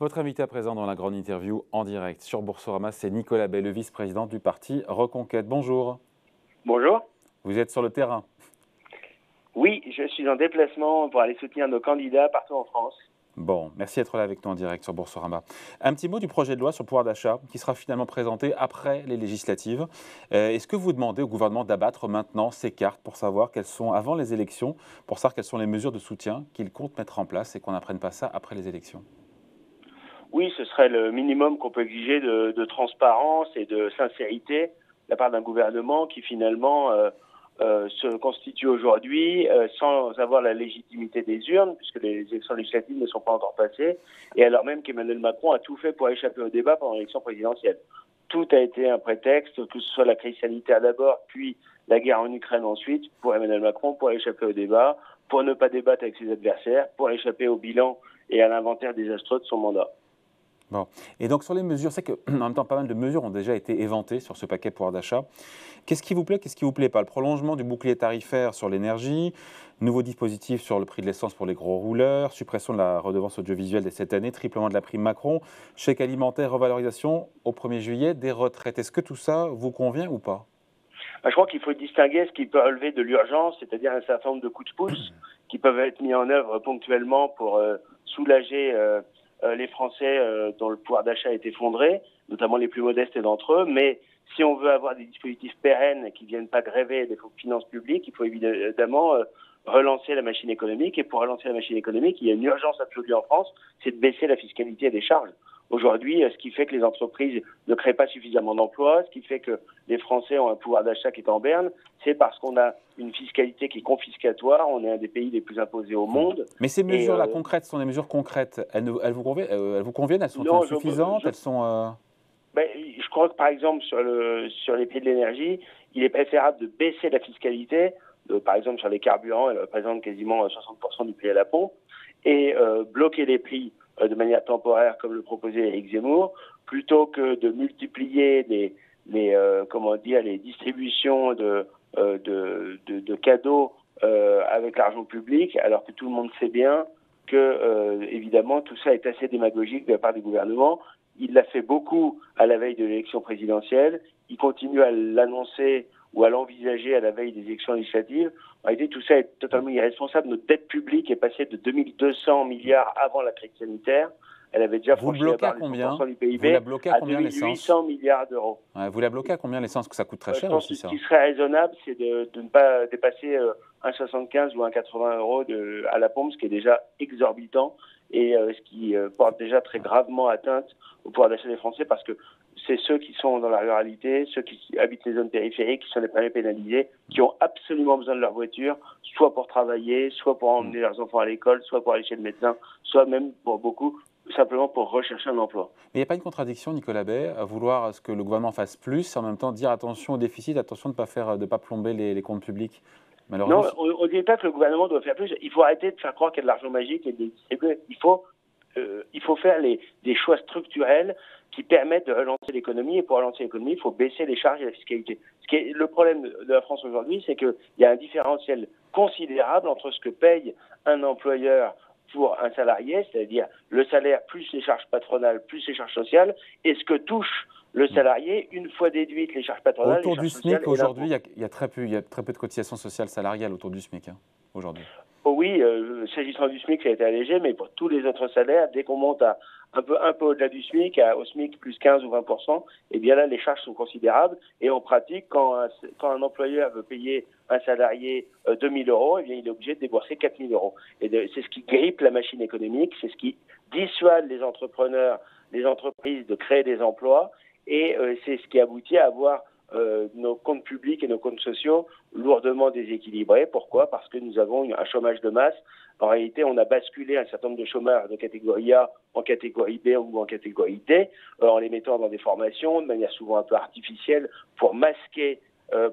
Votre invité à présent dans la grande interview en direct sur Boursorama, c'est Nicolas Bay, le vice-président du parti Reconquête. Bonjour. Bonjour. Vous êtes sur le terrain? Oui, je suis en déplacement pour aller soutenir nos candidats partout en France. Bon, merci d'être là avec nous en direct sur Boursorama. Un petit mot du projet de loi sur le pouvoir d'achat qui sera finalement présenté après les législatives. Est-ce que vous demandez au gouvernement d'abattre maintenant ces cartes pour savoir quelles sont, avant les élections, pour savoir quelles sont les mesures de soutien qu'il compte mettre en place et qu'on n'apprenne pas ça après les élections? Oui, ce serait le minimum qu'on peut exiger de transparence et de sincérité de la part d'un gouvernement qui finalement se constitue aujourd'hui sans avoir la légitimité des urnes, puisque les élections législatives ne sont pas encore passées, et alors même qu'Emmanuel Macron a tout fait pour échapper au débat pendant l'élection présidentielle. Tout a été un prétexte, que ce soit la crise sanitaire d'abord, puis la guerre en Ukraine ensuite, pour Emmanuel Macron, pour échapper au débat, pour ne pas débattre avec ses adversaires, pour échapper au bilan et à l'inventaire désastreux de son mandat. Bon. Et donc sur les mesures, c'est qu'en même temps, pas mal de mesures ont déjà été éventées sur ce paquet pouvoir d'achat. Qu'est-ce qui vous plaît, qu'est-ce qui vous plaît pas? Le prolongement du bouclier tarifaire sur l'énergie, nouveau dispositif sur le prix de l'essence pour les gros rouleurs, suppression de la redevance audiovisuelle dès cette année, triplement de la prime Macron, chèque alimentaire, revalorisation au 1er juillet des retraites. Est-ce que tout ça vous convient ou pas? Je crois qu'il faut distinguer ce qui peut relever de l'urgence, c'est-à-dire un certain nombre de coups de pouce qui peuvent être mis en œuvre ponctuellement pour soulager les Français dont le pouvoir d'achat est effondré, notamment les plus modestes d'entre eux. Mais si on veut avoir des dispositifs pérennes qui ne viennent pas gréver des finances publiques, il faut évidemment relancer la machine économique. Et pour relancer la machine économique, il y a une urgence absolue en France, c'est de baisser la fiscalité des charges. Aujourd'hui, ce qui fait que les entreprises ne créent pas suffisamment d'emplois, ce qui fait que les Français ont un pouvoir d'achat qui est en berne, c'est parce qu'on a une fiscalité qui est confiscatoire. On est un des pays les plus imposés au monde. Mais ces mesures-là concrètes sont des mesures concrètes. Elles vous conviennent? Elles sont insuffisantes? Elles sont je crois que par exemple sur les prix de l'énergie, il est préférable de baisser la fiscalité. Par exemple sur les carburants, elle représente quasiment 60% du prix à la pompe, et bloquer les prix de manière temporaire, comme le proposait Éric Zemmour, plutôt que de multiplier les distributions de cadeaux avec l'argent public, alors que tout le monde sait bien que, évidemment, tout ça est assez démagogique de la part du gouvernement. Il l'a fait beaucoup à la veille de l'élection présidentielle. Il continue à l'annoncer ou à l'envisager à la veille des élections législatives. En réalité, tout ça est totalement irresponsable. Notre dette publique est passée de 2200 milliards avant la crise sanitaire. Elle avait déjà franchi la barre du 100% du PIB à 2800 milliards d'euros. Vous la bloquez à combien l'essence? Que ça coûte très cher aussi, ça. Ce qui serait raisonnable, c'est de ne pas dépasser 1,75 ou 1,80 euros à la pompe, ce qui est déjà exorbitant et ce qui porte déjà très gravement atteinte au pouvoir d'achat des Français, parce que c'est ceux qui sont dans la ruralité, ceux qui habitent les zones périphériques, qui sont les premiers pénalisés, qui ont absolument besoin de leur voiture, soit pour travailler, soit pour emmener leurs enfants à l'école, soit pour aller chez le médecin, soit même pour beaucoup simplement pour rechercher un emploi. Mais il n'y a pas une contradiction, Nicolas Bay, à vouloir ce que le gouvernement fasse plus et en même temps dire attention au déficit, attention de ne pas plomber les comptes publics? Non, on ne dit pas que le gouvernement doit faire plus. Il faut arrêter de faire croire qu'il y a de l'argent magique et de distribuer. Il faut faire des choix structurels qui permettent de relancer l'économie. Et pour relancer l'économie, il faut baisser les charges et la fiscalité. Le problème de la France aujourd'hui, c'est qu'il y a un différentiel considérable entre ce que paye un employeur pour un salarié, c'est-à-dire le salaire plus les charges patronales plus les charges sociales, et ce que touche le salarié une fois déduites les charges patronales. Autour du SMIC, aujourd'hui, il y a très peu de cotisations sociales salariales autour du SMIC, aujourd'hui. Oh oui, s'agissant du SMIC, ça a été allégé, mais pour tous les autres salaires, dès qu'on monte à un peu au-delà du SMIC, au SMIC plus 15 ou 20%, eh bien là, les charges sont considérables. Et en pratique, quand un employeur veut payer un salarié 2 000 euros, eh bien, il est obligé de débourser 4 000 euros. Et c'est ce qui grippe la machine économique, c'est ce qui dissuade les entrepreneurs, les entreprises de créer des emplois, et c'est ce qui aboutit à avoir nos comptes publics et nos comptes sociaux lourdement déséquilibrés. Pourquoi? Parce que nous avons un chômage de masse. En réalité, on a basculé un certain nombre de chômeurs de catégorie A en catégorie B ou en catégorie D, en les mettant dans des formations de manière souvent un peu artificielle pour masquer,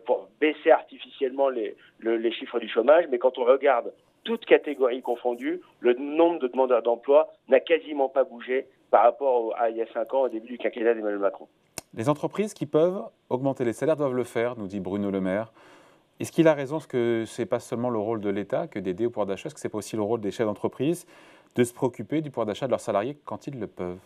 pour baisser artificiellement les chiffres du chômage. Mais quand on regarde toutes catégories confondues, le nombre de demandeurs d'emploi n'a quasiment pas bougé par rapport à il y a 5 ans, au début du quinquennat d'Emmanuel Macron. Les entreprises qui peuvent augmenter les salaires doivent le faire, nous dit Bruno Le Maire. Est-ce qu'il a raison? Est-ce que ce n'est pas seulement le rôle de l'État que d'aider au pouvoir d'achat? Est-ce que ce n'est pas aussi le rôle des chefs d'entreprise de se préoccuper du pouvoir d'achat de leurs salariés quand ils le peuvent.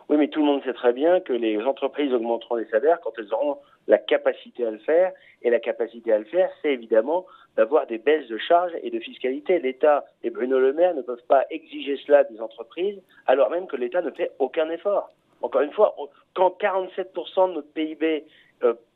Oui, mais tout le monde sait très bien que les entreprises augmenteront les salaires quand elles auront la capacité à le faire. Et la capacité à le faire, c'est évidemment d'avoir des baisses de charges et de fiscalité. L'État et Bruno Le Maire ne peuvent pas exiger cela des entreprises, alors même que l'État ne fait aucun effort. Encore une fois, quand 47% de notre PIB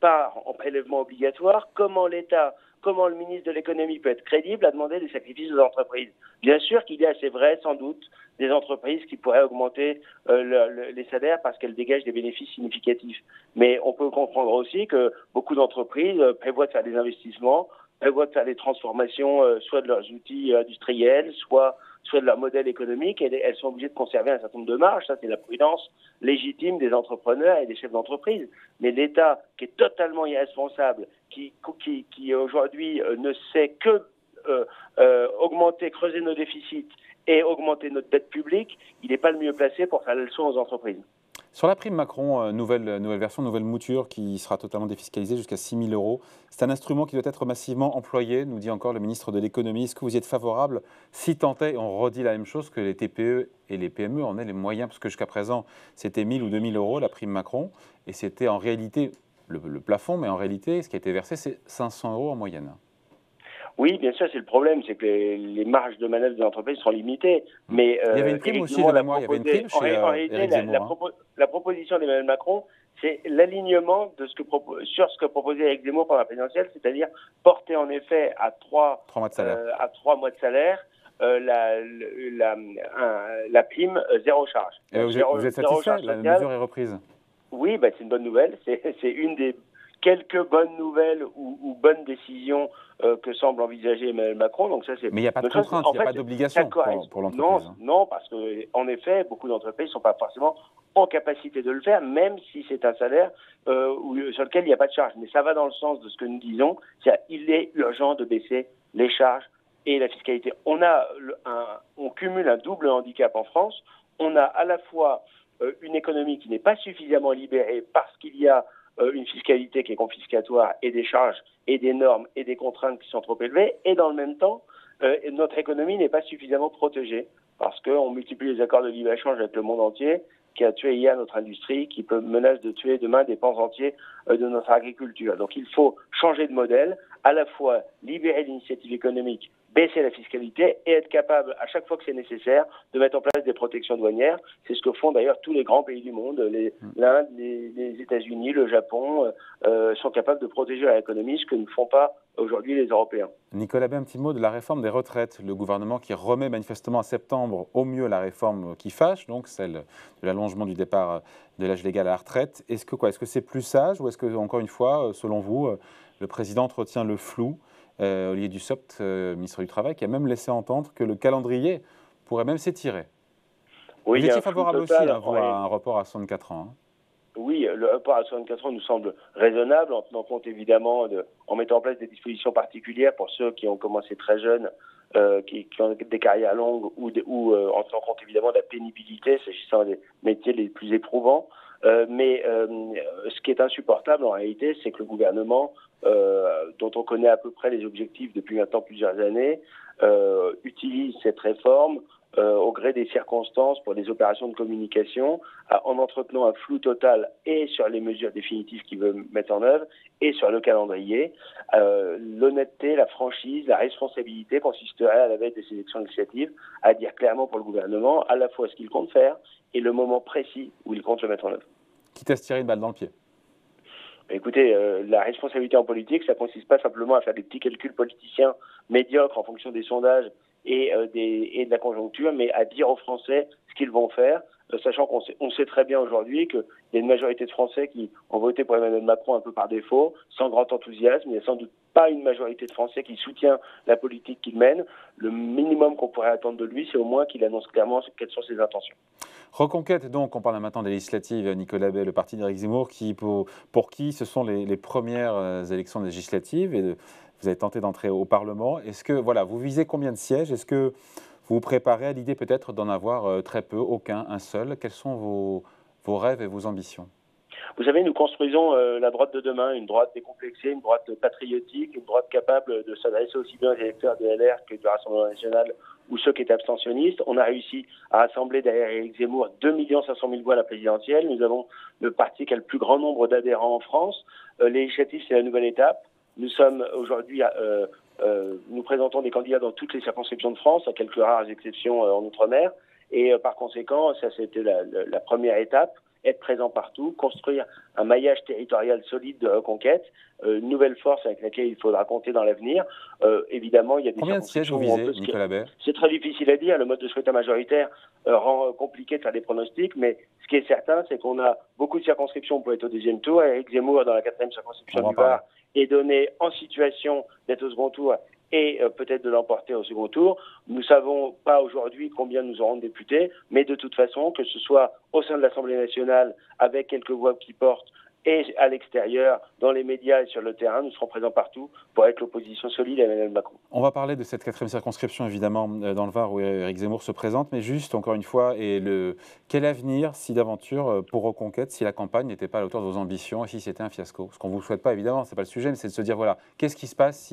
part en prélèvement obligatoire, comment le ministre de l'économie peut être crédible à demander des sacrifices aux entreprises? Bien sûr qu'il y a, c'est vrai, sans doute, des entreprises qui pourraient augmenter les salaires parce qu'elles dégagent des bénéfices significatifs. Mais on peut comprendre aussi que beaucoup d'entreprises prévoient de faire des investissements, prévoient de faire des transformations, soit de leurs outils industriels, soit de leur modèle économique, et elles sont obligées de conserver un certain nombre de marges. Ça, c'est la prudence légitime des entrepreneurs et des chefs d'entreprise. Mais l'État, qui est totalement irresponsable, qui aujourd'hui ne sait que augmenter, creuser nos déficits et augmenter notre dette publique, il n'est pas le mieux placé pour faire la leçon aux entreprises. Sur la prime Macron, nouvelle version, nouvelle mouture qui sera totalement défiscalisée jusqu'à 6 000 euros. C'est un instrument qui doit être massivement employé, nous dit encore le ministre de l'économie. Est-ce que vous y êtes favorable? Si tant est, on redit la même chose, que les TPE et les PME en aient les moyens, parce que jusqu'à présent, c'était 1 000 ou 2 000 euros la prime Macron, et c'était en réalité le plafond, mais en réalité, ce qui a été versé, c'est 500 euros en moyenne. Oui, bien sûr, c'est le problème, c'est que les marges de manœuvre des entreprises sont limitées. Mais il y avait une prime aussi, de mémoire, il y avait une prime chez Éric Zemmour. La proposition d'Emmanuel Macron, c'est l'alignement de sur ce que proposait Éric Zemmour pendant la présidentielle, c'est-à-dire porter en effet à 3 mois de salaire, mois de salaire la prime zéro charge. Vous êtes satisfait? La mesure est reprise? Oui, c'est une bonne nouvelle. C'est une des quelques bonnes nouvelles ou bonnes décisions que semble envisager Emmanuel Macron. Donc ça, c'est. Mais il n'y a pas de contrainte, il n'y a pas d'obligation pour l'entreprise. Non, parce que en effet, beaucoup d'entreprises ne sont pas forcément en capacité de le faire, même si c'est un salaire sur lequel il n'y a pas de charge. Mais ça va dans le sens de ce que nous disons, il est urgent de baisser les charges et la fiscalité. On cumule un double handicap en France. On a à la fois une économie qui n'est pas suffisamment libérée parce qu'il y a une fiscalité qui est confiscatoire et des charges et des normes et des contraintes qui sont trop élevées, et dans le même temps, notre économie n'est pas suffisamment protégée parce qu'on multiplie les accords de libre-échange avec le monde entier, qui a tué hier notre industrie, qui menace de tuer demain des pans entiers de notre agriculture. Donc il faut changer de modèle, à la fois libérer l'initiative économique, baisser la fiscalité et être capable, à chaque fois que c'est nécessaire, de mettre en place des protections douanières. C'est ce que font d'ailleurs tous les grands pays du monde. L'Inde, les États-Unis, le Japon sont capables de protéger leur économie, ce que ne font pas aujourd'hui les Européens. Nicolas Bay, un petit mot de la réforme des retraites. Le gouvernement qui remet manifestement en septembre au mieux la réforme qui fâche, donc celle de l'allongement du départ de l'âge légal à la retraite. Est-ce que c'est plus sage, ou est-ce que, encore une fois, selon vous, le président entretient le flou? Olivier Dussopt, ministre du Travail, qui a même laissé entendre que le calendrier pourrait même s'étirer. Oui, vous étiez favorable aussi à un report à 64 ans. Oui, le report à 64 ans nous semble raisonnable, en tenant compte évidemment, en mettant en place des dispositions particulières pour ceux qui ont commencé très jeunes, qui ont des carrières longues, ou en tenant compte évidemment de la pénibilité, s'agissant des métiers les plus éprouvants. Mais ce qui est insupportable en réalité, c'est que le gouvernement, dont on connaît à peu près les objectifs depuis maintenant plusieurs années, utilise cette réforme au gré des circonstances pour des opérations de communication, en entretenant un flou total et sur les mesures définitives qu'il veut mettre en œuvre et sur le calendrier. L'honnêteté, la franchise, la responsabilité consisterait, à la veille de ces élections législatives, à dire clairement pour le gouvernement à la fois ce qu'il compte faire et le moment précis où il compte le mettre en œuvre. Quitte à se tirer une balle dans le pied. Écoutez, la responsabilité en politique, ça consiste pas simplement à faire des petits calculs politiciens médiocres en fonction des sondages et de la conjoncture, mais à dire aux Français ce qu'ils vont faire, sachant qu'on sait très bien aujourd'hui qu'il y a une majorité de Français qui ont voté pour Emmanuel Macron un peu par défaut, sans grand enthousiasme. Il n'y a sans doute pas une majorité de Français qui soutient la politique qu'il mène. Le minimum qu'on pourrait attendre de lui, c'est au moins qu'il annonce clairement quelles sont ses intentions. Reconquête, donc, on parle maintenant des législatives, Nicolas Bay, le parti d'Éric Zemmour, pour qui ce sont les premières élections législatives, et vous avez tenté d'entrer au Parlement. Est-ce que, vous visez combien de sièges? Est-ce que vous vous préparez à l'idée peut-être d'en avoir très peu, aucun, un seul? Quels sont vos rêves et vos ambitions? Vous savez, nous construisons la droite de demain, une droite décomplexée, une droite patriotique, une droite capable de s'adresser aussi bien aux électeurs de LR que du Rassemblement national ou ceux qui étaient abstentionnistes. On a réussi à rassembler derrière Éric Zemmour 2 500 000 voix à la présidentielle. Nous avons le parti qui a le plus grand nombre d'adhérents en France. Les législatives, c'est la nouvelle étape. Nous sommes aujourd'hui, nous présentons des candidats dans toutes les circonscriptions de France, à quelques rares exceptions en Outre-mer. Et par conséquent, ça c'était la première étape, être présent partout, construire un maillage territorial solide de reconquête, une nouvelle force avec laquelle il faudra compter dans l'avenir. Évidemment, il y a des Combien de sièges vous visez, Nicolas Bay? C'est très difficile à dire, le mode de scrutin majoritaire rend compliqué de faire des pronostics, mais ce qui est certain, c'est qu'on a beaucoup de circonscriptions pour être au deuxième tour. Éric Zemmour, dans la 4e circonscription du Var, est donné en situation d'être au second tour et peut-être de l'emporter au second tour. Nous ne savons pas aujourd'hui combien nous aurons de députés, mais de toute façon, que ce soit au sein de l'Assemblée nationale, avec quelques voix qui portent, et à l'extérieur, dans les médias et sur le terrain, nous serons présents partout pour être l'opposition solide à Emmanuel Macron. On va parler de cette 4e circonscription, évidemment, dans le Var, où Éric Zemmour se présente, mais juste, encore une fois, quel avenir, si d'aventure, pour Reconquête, si la campagne n'était pas à la hauteur de vos ambitions et si c'était un fiasco? Ce qu'on ne vous souhaite pas, évidemment, ce n'est pas le sujet, mais c'est de se dire, voilà, qu'est-ce qui se passe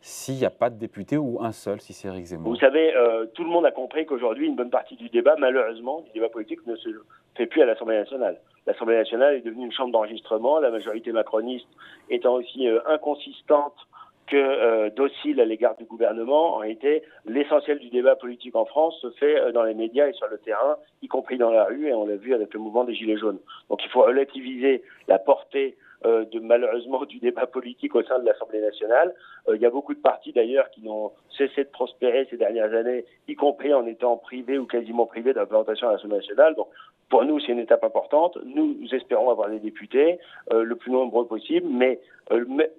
s'il n'y a pas de député ou un seul, si c'est Éric Zemmour? Vous savez, tout le monde a compris qu'aujourd'hui, une bonne partie du débat, malheureusement, du débat politique, ne se fait plus à l'Assemblée nationale. L'Assemblée nationale est devenue une chambre d'enregistrement, la majorité macroniste étant aussi inconsistante que docile à l'égard du gouvernement. En réalité, l'essentiel du débat politique en France se fait dans les médias et sur le terrain, y compris dans la rue, et on l'a vu avec le mouvement des Gilets jaunes. Donc il faut relativiser la portée malheureusement du débat politique au sein de l'Assemblée nationale. Il y a beaucoup de partis d'ailleurs qui n'ont cessé de prospérer ces dernières années, y compris en étant privés ou quasiment privés de représentation à l'Assemblée nationale. Donc pour nous, c'est une étape importante. Nous espérons avoir des députés le plus nombreux possible, mais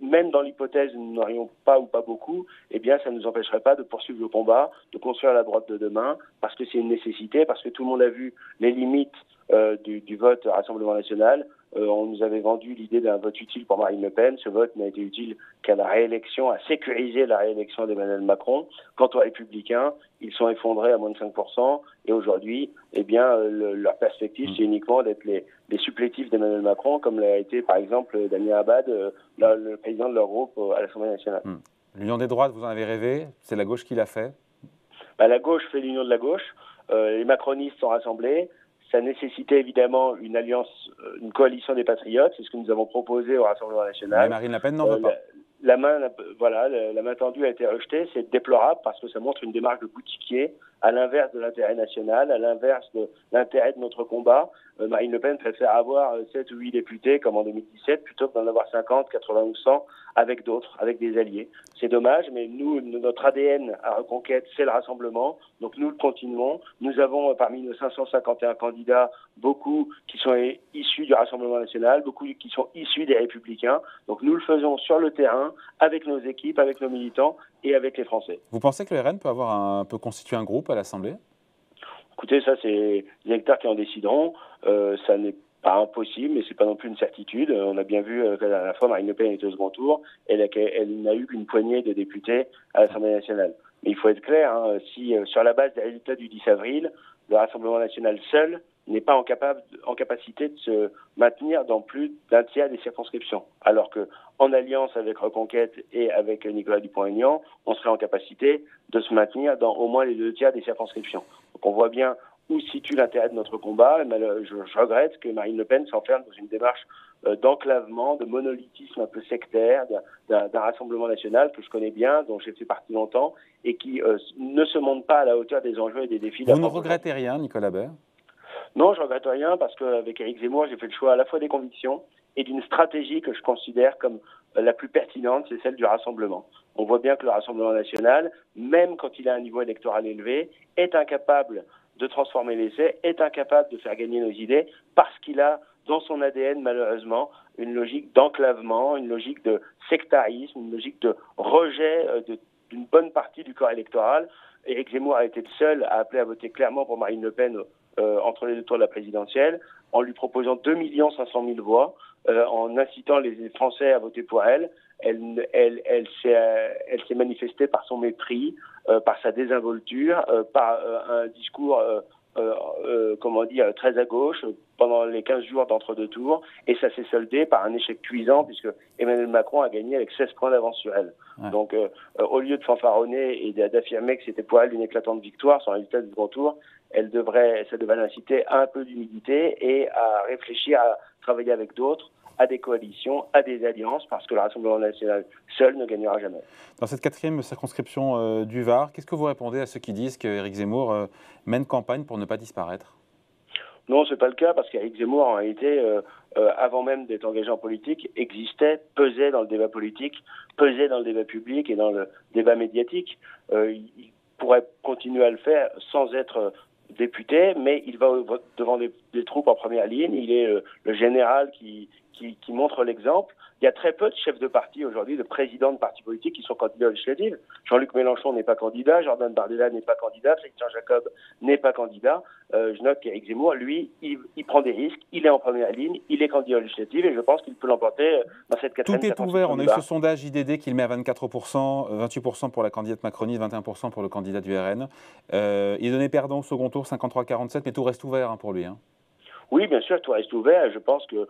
même dans l'hypothèse où nous n'aurions pas ou pas beaucoup, eh bien ça ne nous empêcherait pas de poursuivre le combat, de construire la droite de demain, parce que c'est une nécessité, parce que tout le monde a vu les limites du vote Rassemblement national. On nous avait vendu l'idée d'un vote utile pour Marine Le Pen. Ce vote n'a été utile qu'à la réélection, à sécuriser la réélection d'Emmanuel Macron. Quant aux Républicains, ils sont effondrés à moins de 5%. Et aujourd'hui, eh bien, leur perspective, c'est uniquement d'être les supplétifs d'Emmanuel Macron, comme l'a été, par exemple, Damien Abad, le président de leur groupe à l'Assemblée nationale. L'union des droites, vous en avez rêvé? C'est la gauche qui l'a fait? La gauche fait l'union de la gauche. Les macronistes sont rassemblés. Ça nécessitait évidemment une alliance, une coalition des patriotes. C'est ce que nous avons proposé au Rassemblement national. Mais Marine Le Pen n'en veut pas. La main tendue a été rejetée. C'est déplorable parce que ça montre une démarche de boutiquier, à l'inverse de l'intérêt national, à l'inverse de l'intérêt de notre combat. Marine Le Pen préfère avoir 7 ou 8 députés comme en 2017 plutôt que d'en avoir 50, 80 ou 100 avec d'autres, avec des alliés. C'est dommage, mais nous, notre ADN à Reconquête, c'est le rassemblement. Donc nous le continuons. Nous avons parmi nos 551 candidats, beaucoup qui sont issus du Rassemblement national, beaucoup qui sont issus des Républicains. Donc nous le faisons sur le terrain, avec nos équipes, avec nos militants et avec les Français. Vous pensez que le RN peut constituer un groupe à l'Assemblée? Écoutez, ça c'est les électeurs qui en décideront. Ça n'est pas impossible, mais c'est pas non plus une certitude. On a bien vu qu'à la fois Marine Le Pen était au second tour, elle n'a eu qu'une poignée de députés à l'Assemblée nationale. Mais il faut être clair, si sur la base des résultats du 10 avril, le Rassemblement national seul n'est pas en capacité de se maintenir dans plus d'un tiers des circonscriptions. Alors que en alliance avec Reconquête et avec Nicolas Dupont-Aignan, on serait en capacité de se maintenir dans au moins les 2 tiers des circonscriptions. Donc on voit bien où se situe l'intérêt de notre combat. Je regrette que Marine Le Pen s'enferme dans une démarche d'enclavement, de monolithisme un peu sectaire, d'un rassemblement national que je connais bien, dont j'ai fait partie longtemps, et qui ne se montre pas à la hauteur des enjeux et des défis. Vous ne regrettez rien, Nicolas Bay? Non, je ne regrette rien parce qu'avec Éric Zemmour, j'ai fait le choix à la fois des convictions et d'une stratégie que je considère comme la plus pertinente, c'est celle du rassemblement. On voit bien que le Rassemblement national, même quand il a un niveau électoral élevé, est incapable de transformer l'essai, est incapable de faire gagner nos idées parce qu'il a dans son ADN, malheureusement, une logique d'enclavement, une logique de sectarisme, une logique de rejet d'une bonne partie du corps électoral. Éric Zemmour a été le seul à appeler à voter clairement pour Marine Le Pen entre les 2 tours de la présidentielle, en lui proposant 2 500 000 voix, en incitant les Français à voter pour elle. Elle s'est manifestée par son mépris, par sa désinvolture, par un discours comment dire, très à gauche pendant les 15 jours d'entre-deux tours, et ça s'est soldé par un échec cuisant puisque Emmanuel Macron a gagné avec 16 points d'avance sur elle. Ouais. Donc, au lieu de fanfaronner et d'affirmer que c'était pour elle une éclatante victoire sur le résultat du second tour, ça devait l'inciter à un peu d'humilité et à réfléchir à travailler avec d'autres, à des coalitions, à des alliances, parce que le Rassemblement national seul ne gagnera jamais. Dans cette 4e circonscription du Var, qu'est-ce que vous répondez à ceux qui disent qu'Éric Zemmour mène campagne pour ne pas disparaître? Non, ce n'est pas le cas, parce qu'Éric Zemmour, en réalité, avant même d'être engagé en politique, existait, pesait dans le débat politique, pesait dans le débat public et dans le débat médiatique. Il pourrait continuer à le faire sans être député, mais il va devant des troupes en première ligne. Il est le général qui montre l'exemple. Il y a très peu de chefs de parti aujourd'hui, de présidents de partis politiques qui sont candidats aux législatives. Jean-Luc Mélenchon n'est pas candidat, Jordan Bardella n'est pas candidat, Christian Jacob n'est pas candidat. Je note qu'Éric Zemmour, lui, il prend des risques, il est en première ligne, il est candidat aux législatives et je pense qu'il peut l'emporter dans cette 4e. Tout est ouvert. On a eu ce sondage IDD qu'il met à 24%, 28% pour la candidate macroniste, 21% pour le candidat du RN. Il est donné perdant au second tour, 53-47, mais tout reste ouvert pour lui. Oui, bien sûr, tout reste ouvert et je pense que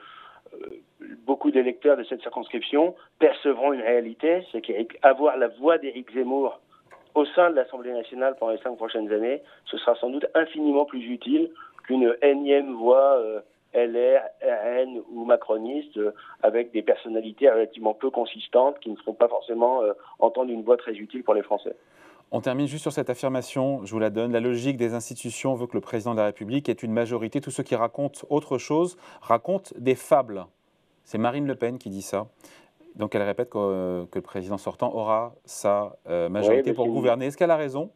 beaucoup d'électeurs de cette circonscription percevront une réalité, c'est qu'avoir la voix d'Éric Zemmour au sein de l'Assemblée nationale pendant les 5 prochaines années, ce sera sans doute infiniment plus utile qu'une énième voix LR, RN ou macroniste avec des personnalités relativement peu consistantes qui ne feront pas forcément entendre une voix très utile pour les Français. On termine juste sur cette affirmation, je vous la donne. La logique des institutions veut que le président de la République ait une majorité. Tous ceux qui racontent autre chose racontent des fables. C'est Marine Le Pen qui dit ça. Donc elle répète que le président sortant aura sa majorité pour gouverner. Est-ce qu'elle a raison?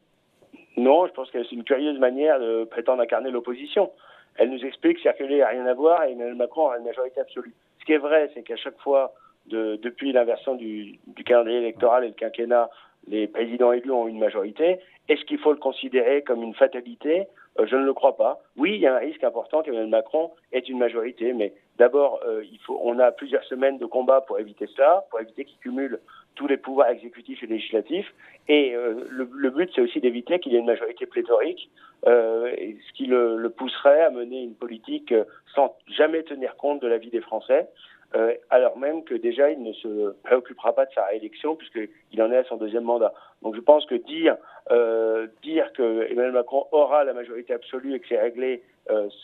Non, je pense que c'est une curieuse manière de prétendre incarner l'opposition. Elle nous explique que circuler n'a rien à voir et Emmanuel Macron a une majorité absolue. Ce qui est vrai, c'est qu'à chaque fois, depuis l'inversion du calendrier électoral et le quinquennat, les présidents élus ont une majorité. Est-ce qu'il faut le considérer comme une fatalité? Je ne le crois pas. Oui, il y a un risque important qu'Emmanuel Macron ait une majorité, mais d'abord, on a plusieurs semaines de combat pour éviter cela, pour éviter qu'il cumule tous les pouvoirs exécutifs et législatifs. Et le but, c'est aussi d'éviter qu'il y ait une majorité pléthorique, ce qui le pousserait à mener une politique sans jamais tenir compte de la vie des Français. Alors même que déjà, il ne se préoccupera pas de sa réélection puisqu'il en est à son 2e mandat. Donc je pense que dire que Emmanuel Macron aura la majorité absolue et que c'est réglé,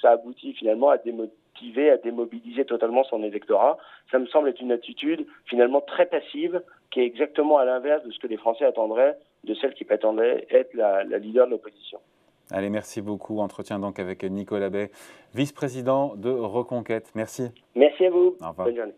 ça aboutit finalement à démobiliser totalement son électorat. Ça me semble être une attitude finalement très passive qui est exactement à l'inverse de ce que les Français attendraient de celle qui prétendait être la leader de l'opposition. Allez, merci beaucoup. Entretien donc avec Nicolas Bay, vice-président de Reconquête. Merci. Merci à vous. Au revoir. Bonne journée.